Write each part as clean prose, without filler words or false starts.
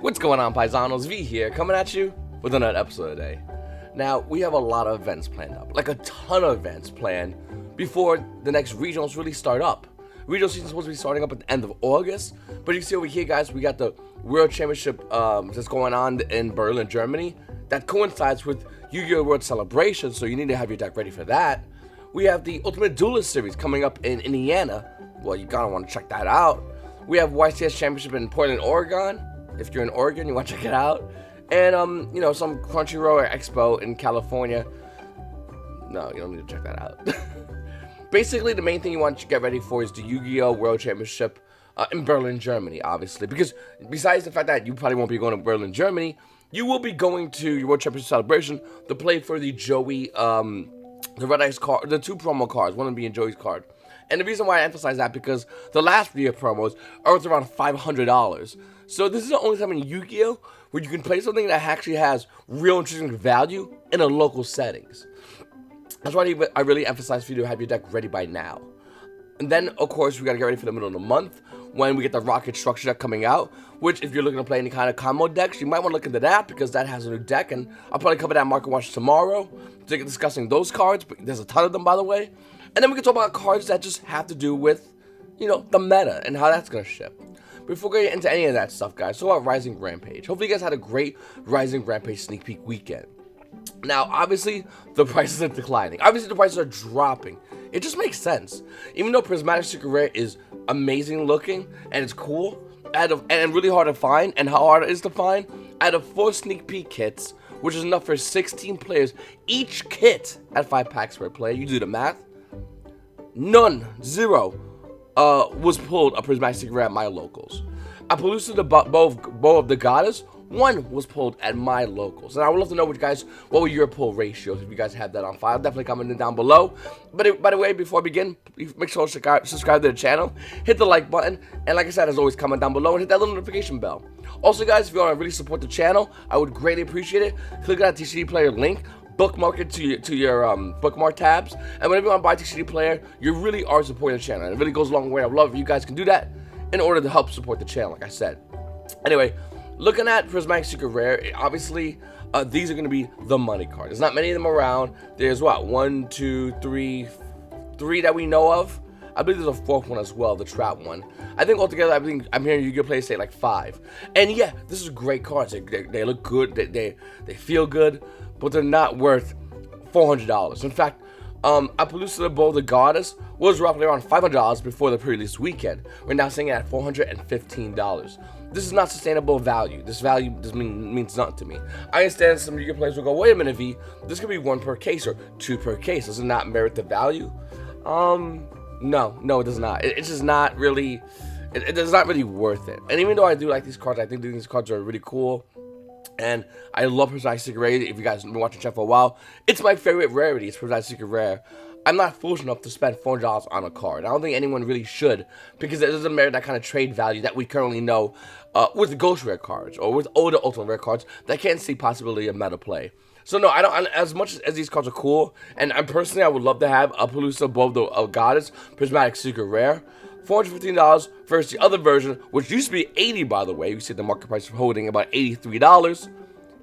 What's going on, paisanos? V here, coming at you with another episode today. Now, we have a lot of events planned up, like a ton of events planned before the next regionals really start up. Regional season is supposed to be starting up at the end of August, but you see over here, guys, we got the World Championship that's going on in Berlin, Germany. That coincides with Yu-Gi-Oh! World Celebration, so you need to have your deck ready for that. We have the Ultimate Duelist Series coming up in Indiana. Well, you gotta want to check that out. We have YCS Championship in Portland, Oregon. If you're in Oregon, you want to check it out. And, some Crunchyroll Expo in California. No, you don't need to check that out. Basically, the main thing you want to get ready for is the Yu-Gi-Oh! World Championship in Berlin, Germany, obviously. Because besides the fact that you probably won't be going to Berlin, Germany, you will be going to your World Championship celebration to play for the Joey, the Red Ice card, the two promo cards, one of them being Joey's card. And the reason why I emphasize that, because the last video promos are worth around $500. So this is the only time in Yu-Gi-Oh! Where you can play something that actually has real intrinsic value in a local settings. That's why I really emphasize for you to have your deck ready by now. And then, of course, we gotta get ready for the middle of the month when we get the Rocket Structure deck coming out. Which, if you're looking to play any kind of combo decks, you might want to look into that because that has a new deck. And I'll probably cover that Market Watch tomorrow to get discussing those cards. But there's a ton of them, by the way. And then we can talk about cards that just have to do with, the meta and how that's gonna ship. Before we get into any of that stuff, guys, so about Rising Rampage. Hopefully you guys had a great Rising Rampage sneak peek weekend. Now, obviously, the prices are declining. Obviously, the prices are dropping. It just makes sense. Even though Prismatic Secret Rare is amazing looking and it's cool, and really hard to find, and how hard it is to find, out of 4 sneak peek kits, which is enough for 16 players, each kit at 5 packs per player, you do the math, zero, was pulled a Prismatic Secret Rare at my locals. Appaloosa, the Bow of the Goddess, 1 was pulled at my locals. And I would love to know what were your pull ratios, if you guys have that on file. Definitely comment down below. But by the way, before I begin, make sure to subscribe to the channel, hit the like button, and like I said, as always, comment down below and hit that little notification bell. Also, guys, if you want to really support the channel, I would greatly appreciate it. Click on that TCD Player link. Bookmark it to your bookmark tabs, and whenever you want to buy TCD Player, you really are supporting the channel. And it really goes a long way. I would love if you guys can do that in order to help support the channel, like I said. Anyway, looking at Prismatic Secret Rare, obviously these are going to be the money card. There's not many of them around. There's what, 1, 2, 3 that we know of. I believe there's a 4th one as well, the Trap one. I think altogether, I'm hearing Yu-Gi-Oh! Players say like 5. And yeah, this is great cards. They look good. They feel good, but they're not worth $400. In fact, Appaloosa, the Bow of the Goddess was roughly around $500 before the pre-release weekend. We're now seeing it at $415. This is not sustainable value. This value means nothing to me. I understand some Yu-Gi-Oh! Players will go, wait a minute, V, this could be 1 per case or 2 per case. Does it not merit the value? No, it does not. It's just not really, it's not really worth it. And even though I do like these cards, I think these cards are really cool. And I love Prismatic Secret Rare. If you guys have been watching chat for a while, it's my favorite rarity. It's Prismatic Secret Rare. I'm not foolish enough to spend $400 on a card. I don't think anyone really should, because it doesn't merit that kind of trade value that we currently know with the Ghost Rare cards or with older Ultimate Rare cards that can't see possibility of meta play. So no, I don't. As much as these cards are cool, and I would love to have Appaloosa, Bow of the Goddess, Prismatic Secret Rare. $415 versus the other version, which used to be $80, by the way. You see the market price for holding about $83.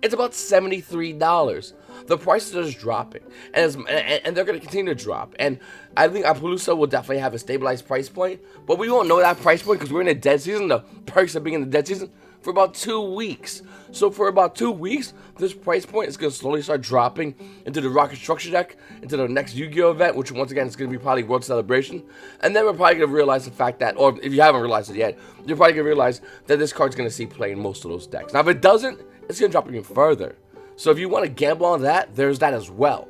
It's about $73. The prices are just dropping, and they're going to continue to drop. And I think Appaloosa will definitely have a stabilized price point, but we won't know that price point because we're in a dead season. The perks of being in the dead season for about 2 weeks. So for about 2 weeks, this price point is going to slowly start dropping into the Rocket Structure deck, into the next Yu-Gi-Oh! Event, which once again is going to be probably World Celebration. And then we're probably going to realize the fact that, or if you haven't realized it yet, you're probably going to realize that this card's going to see play in most of those decks. Now, if it doesn't, it's going to drop even further. So if you want to gamble on that, there's that as well.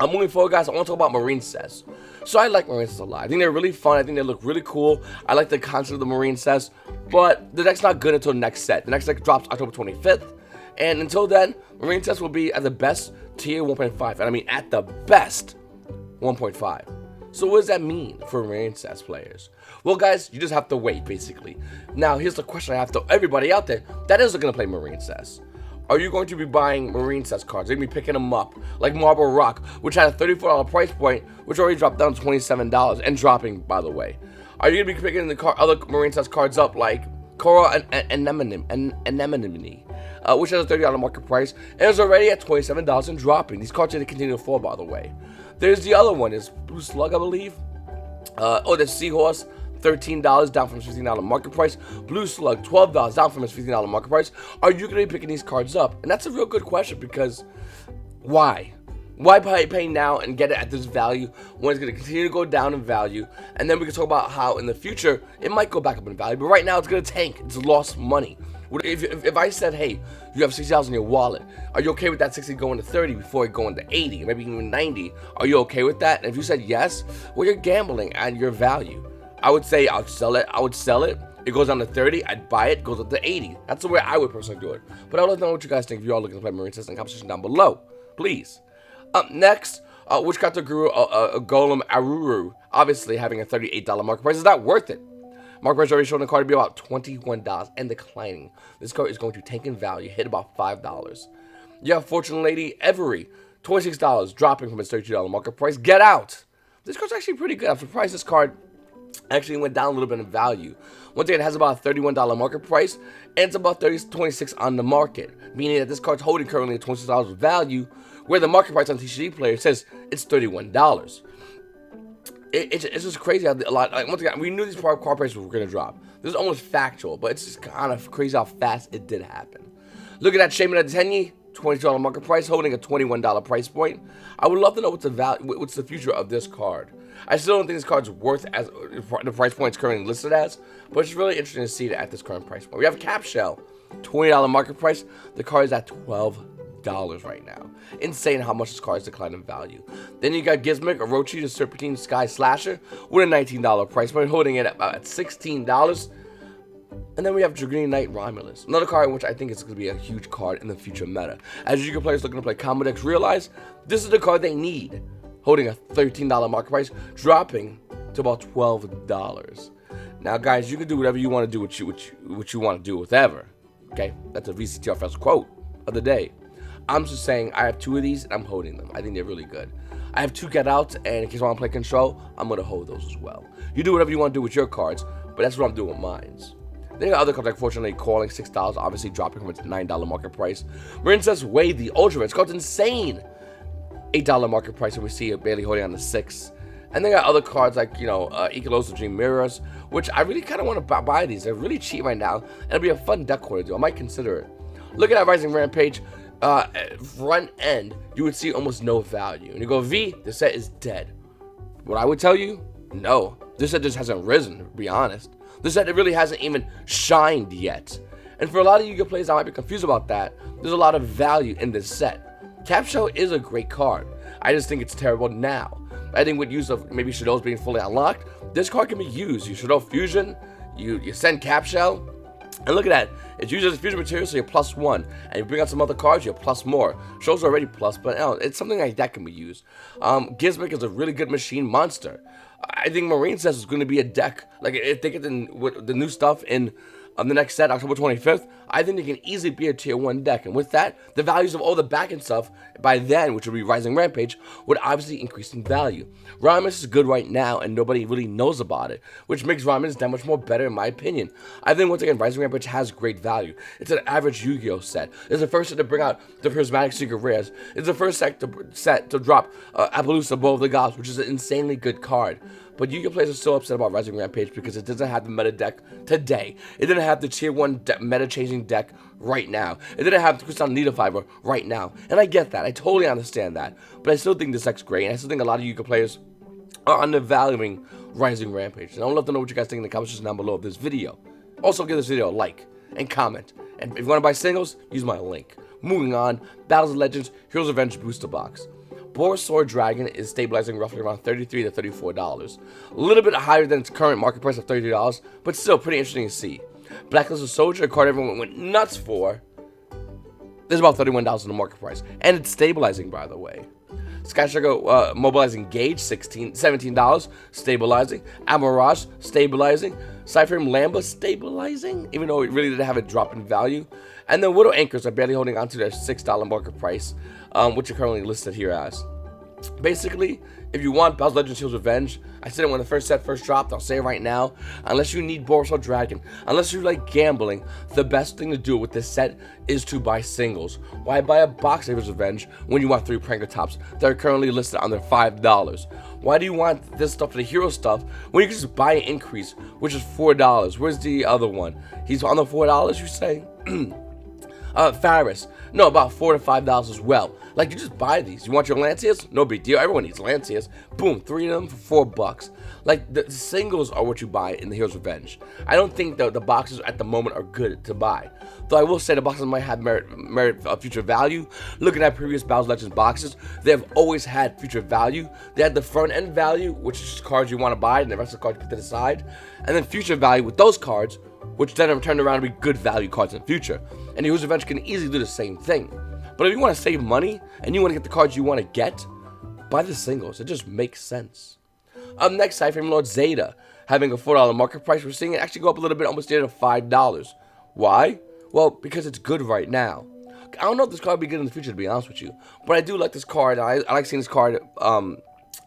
Moving forward, guys, I want to talk about Marine Sets. So I like Marine Sets a lot. I think they're really fun. I think they look really cool. I like the concept of the Marine Sets, but the deck's not good until the next set. The next deck drops October 25th, and until then, Marine Sets will be at the best tier 1.5, and I mean at the best 1.5. So what does that mean for Marine Sets players? Well, guys, you just have to wait, basically. Now, here's the question I have to everybody out there that is going to play Marine Sets. Are you going to be buying Marine Sets cards? You're going to be picking them up, like Marble Rock, which had a $34 price point, which already dropped down to $27, and dropping, by the way. Are you going to be picking the other Marine Sets cards up, like Coral Anemone, which has a $30 market price and is already at $27 and dropping. These cards are going to continue to fall, by the way. There's the other one, is Blue Slug, I believe. There's Seahorse, $13, down from its $15 market price. Blue Slug, $12, down from its $15 market price. Are you going to be picking these cards up? And that's a real good question, because why? Why pay now and get it at this value when it's going to continue to go down in value? And then we can talk about how in the future it might go back up in value, but right now it's going to tank. It's lost money. If I said, hey, you have $60 in your wallet, are you okay with that 60 going to 30 before it going to 80, maybe even 90? Are you okay with that? And if you said yes, well, you're gambling at your value. I would say I'll sell it. I would sell it. It goes down to 30, I'd buy it, goes up to 80. That's the way I would personally do it. But I would like to know what you guys think if you are looking to play Marine System competition down below, please. Up next, Witchcraft Guru Golem Aruru, obviously having a $38 market price is not worth it. Market price already showing the card to be about $21 and declining. This card is going to tank in value, hit about $5. You have Fortune Lady Every, $26, dropping from its $32 market price. Get out! This card's actually pretty good. I'm surprised this card actually went down a little bit in value. Once again, it has about a $31 market price, and it's about $26 on the market, meaning that this card's holding currently at $26 of value, where the market price on TCG Player says it's $31. It's just crazy how once again, we knew these card prices were going to drop. This is almost factual, but it's just kind of crazy how fast it did happen. Look at that Shaman of the Tenyi, $22 market price, holding a $21 price point. I would love to know what's the future of this card. I still don't think this card's worth as the price point it's currently listed as, but it's really interesting to see it at this current price point. We have Cap Shell, $20 market price. The card is at $12 right now. Insane how much this card has declined in value. Then you got Gizmic, Orochi, the Serpentine Sky Slasher, with a $19 price point, holding it at $16. And then we have Dragoon Knight Romulus, another card in which I think is going to be a huge card in the future meta. As Yu-Gi-Oh players looking to play combo decks realize, this is the card they need, holding a $13 market price, dropping to about $12. Now, guys, you can do whatever you want to do, what you want to do, whatever. Okay, that's a vctrfs quote of the day. I'm just saying I have two of these and I'm holding them. I think they're really good. I have two Get Outs, and in case I want to play Control, I'm going to hold those as well. You do whatever you want to do with your cards, but that's what I'm doing with mine. Then you got other cards like Fortunately Calling, $6, obviously dropping from its $9 market price. Princess Wade, the Ultra, it's called insane. $8 market price, and we see it barely holding on to $6. And then got other cards like, Ikelos, the Dream Mirrors, which I really kind of want to buy these. They're really cheap right now, and it'll be a fun deck core to do. I might consider it. Look at that Rising Rampage. Front end, you would see almost no value. And you go, V, the set is dead. What I would tell you, no. This set just hasn't risen, to be honest. This set really hasn't even shined yet. And for a lot of Yu-Gi-Oh players that might be confused about that, there's a lot of value in this set. Cap Shell is a great card. I just think it's terrible now. I think with use of maybe Shadows being fully unlocked, this card can be used. You Shadow Fusion, you send Cap Shell, and look at that. It's used as a fusion material, so you're +1. And you bring out some other cards, you're plus more. Show's already plus, but it's something like that can be used. Gizmic is a really good machine monster. I think Marine says it's going to be a deck. Like, if they get the new stuff in the next set, October 25th, I think they can easily be a tier 1 deck. And with that, the values of all the back end stuff by then, which would be Rising Rampage, would obviously increase in value. Romulus is good right now, and nobody really knows about it, which makes Romulus that much more better in my opinion. I think, once again, Rising Rampage has great value. It's an average Yu-Gi-Oh set. It's the first set to bring out the Prismatic Secret Rares. It's the first set to drop Appaloosa Above the Gods, which is an insanely good card. But Yu-Gi-Oh players are still upset about Rising Rampage because it doesn't have the meta deck today. It didn't have the tier 1 meta-changing deck right now. It didn't have the Crystal Needle Fiber right now. And I get that. I totally understand that. But I still think this deck's great. And I still think a lot of Yu-Gi-Oh players are undervaluing Rising Rampage. And I would love to know what you guys think in the comments section down below of this video. Also, give this video a like and comment. And if you want to buy singles, use my link. Moving on, Battles of Legends, Heroes Revenge Booster Box. Boar Sword Dragon is stabilizing roughly around $33 to $34. A little bit higher than its current market price of $30, but still pretty interesting to see. Blacklisted Soldier, a card everyone went nuts for. There's about $31 in the market price, and it's stabilizing, by the way. Sky Shadow Mobilizing Gauge, $17, stabilizing. Amarage, stabilizing. Cyframe Lamba, stabilizing, even though it really didn't have a drop in value. And then Widow Anchors are barely holding on to their $6 market price, which are currently listed here as. Basically, if you want Bowser Legends Heroes Revenge, I said it when the first set first dropped, I'll say it right now, unless you need Boros Dragon, unless you like gambling, the best thing to do with this set is to buy singles. Why buy a box of Heroes Revenge when you want 3 Pranker Tops that are currently listed under $5? Why do you want this stuff for the hero stuff when you can just buy an increase, which is $4? Where's the other one? He's on the $4, you say? Faris. No, about $4 to $5 as well. Like, you just buy these. You want your Lancias? No big deal. Everyone needs Lancias. Boom, 3 of them for $4. Like, the singles are what you buy in the Heroes Revenge. I don't think the boxes at the moment are good to buy. Though I will say the boxes might have merit future value. Looking at previous Bowser Legends boxes, they have always had future value. They had the front end value, which is just cards you want to buy, and the rest of the cards you put to the side. And then future value with those cards, which then turned around to be good value cards in the future. And Heroes Revenge can easily do the same thing. But if you want to save money and you want to get the cards you want to get, buy the singles. It just makes sense. Up next, Cypher Lord Zeta, having a $4 market price. We're seeing it actually go up a little bit, almost near to $5. Why? Well, because it's good right now. I don't know if this card will be good in the future, to be honest with you. But I do like this card. I like seeing this card. I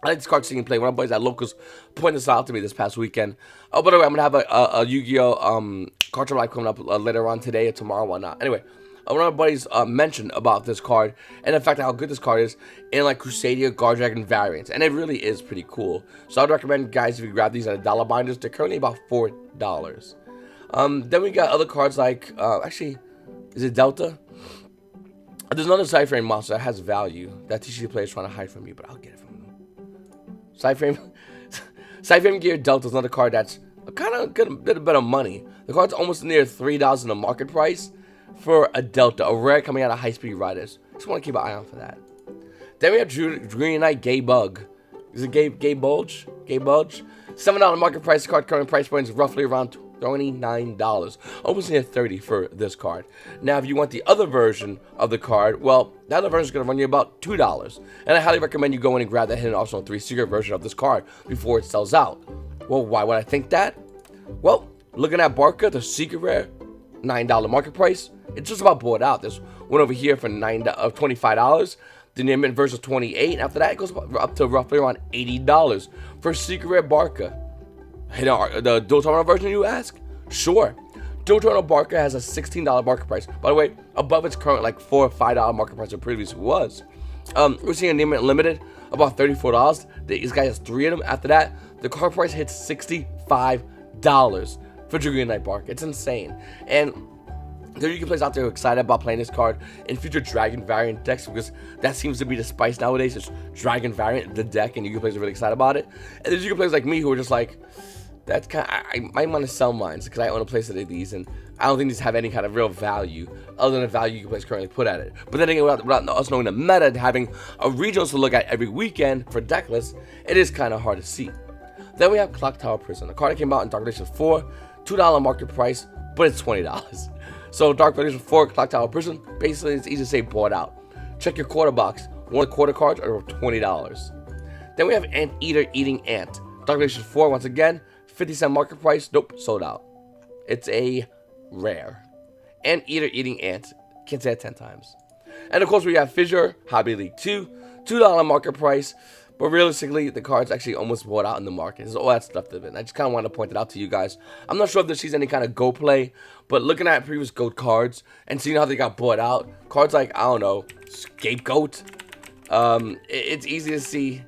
like this card seeing play. One of my boys at Locals pointed this out to me this past weekend. Oh, by the way, I'm going to have a Yu-Gi-Oh! Card live coming up later on today or tomorrow, whatnot. Anyway, one of my buddies mentioned about this card, and in fact how good this card is in like Crusadia, Guard Dragon variants, and it really is pretty cool. So I'd recommend, guys, if you grab these at $1 binders, they're currently about $4. Then we got other cards like, actually, is it Delta? There's another Cypher monster that has value that TCG players trying to hide from you, but I'll get it from you. Cypher Gear Delta is another card that's kind of good, a bit of money. The card's almost near $3 in the market price for a Delta, a rare coming out of High Speed Riders. Just want to keep an eye out for that. Then we have Green Knight Gay Bug. Is it Gay Bulge? Gay Bulge? $7 market price. The card current price point is roughly around $29. Almost near $30 for this card. Now, if you want the other version of the card, well, the other version is going to run you about $2. And I highly recommend you go in and grab that Hidden Arsenal 3 secret version of this card before it sells out. Well, why would I think that? Well, looking at Barca, the secret rare, $9 market price. It's just about bought out. There's one over here for $25. Then the mint version is $28. And after that, it goes up to roughly around $80 for secret rare Barca. The Dual Terminal version, you ask? Sure. Dual Terminal Barca has a $16 market price. By the way, above its current like $4 or $5 market price it previously was. We're seeing a Name It Limited about $34. This guy has 3 of them. After that, the card price hits $65 for Green Knight Barca. It's insane. And there you can players out there excited about playing this card in future Dragon variant decks, because that seems to be the spice nowadays. It's Dragon variant, the deck, and you can players are really excited about it. And there's you can players like me who are just like, that's kind of, I might want to sell mine because I own a playset of these, and I don't think these have any kind of real value other than the value you guys currently put at it. But then again, without us knowing the meta and having a regionals to look at every weekend for deck lists, it is kind of hard to see. Then we have Clock Tower Prison, a card that came out in Dark Edition 4, $2 market price, but it's $20. So Dark Edition 4 Clock Tower Prison, basically it's easy to say bought out. Check your quarter box. One of the quarter cards are $20. Then we have Anteater Eating Ant. Dark Edition 4, once again, 50-cent market price. Nope, sold out. It's a rare. Anteater Eating Ant. Can't say it 10 times. And of course we have Fissure Hobby League 2, $2 market price. But realistically, the card's actually almost bought out in the market. There's all that stuff to it. I just kind of wanted to point it out to you guys. I'm not sure if this sees any kind of Go play, but looking at previous GOAT cards and seeing how they got bought out, cards like, I don't know, Scapegoat, it's easy to see.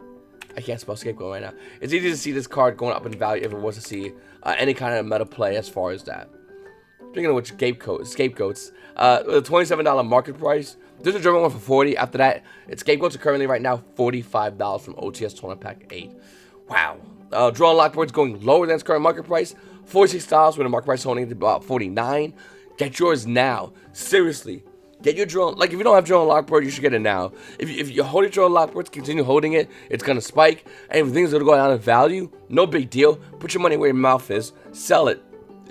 I can't spell Scapegoat right now. It's easy to see this card going up in value if it was to see any kind of meta play as far as that. Speaking of which, Scapegoats, with a $27 market price. There's a German one for $40. After that, its Scapegoats are currently right now $45 from OTS Tournament Pack 8. Wow. Draw Unlock board's going lower than its current market price. $46 with a market price holding at about $49. Get yours now. Seriously. Get your draw. Like, if you don't have draw Unlock board, you should get it now. If you hold your draw Unlock boards, continue holding it. It's going to spike. And if things are going to go down in value, no big deal. Put your money where your mouth is. Sell it.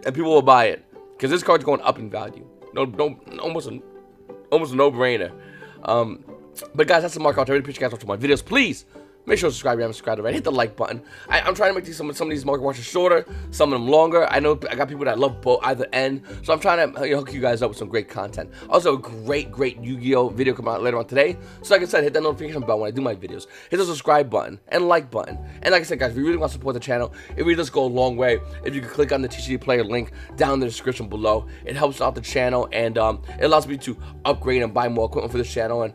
And people will buy it. Because this card's going up in value. Almost a no-brainer. But guys, that's the mark out. I really appreciate you guys watching my videos. Please make sure to subscribe if you haven't subscribed already. Hit the like button. I'm trying to make some of these market watches shorter, some of them longer. I know I got people that love both either end, so I'm trying to hook you guys up with some great content. Also, a great Yu-Gi-Oh video coming out later on today. So like I said, hit that notification bell when I do my videos. Hit the subscribe button and like button. And like I said, guys, if you really want to support the channel, it really does go a long way if you can click on the TCG Player link down in the description below. It helps out the channel, and it allows me to upgrade and buy more equipment for this channel, and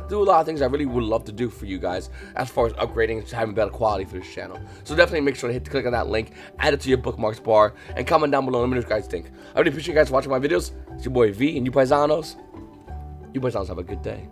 do a lot of things I really would love to do for you guys as far as upgrading and having better quality for this channel. So definitely make sure to click on that link, add it to your bookmarks bar, and comment down below. Let me know what you guys think. I really appreciate you guys watching my videos. It's your boy V, and you paisanos have a good day.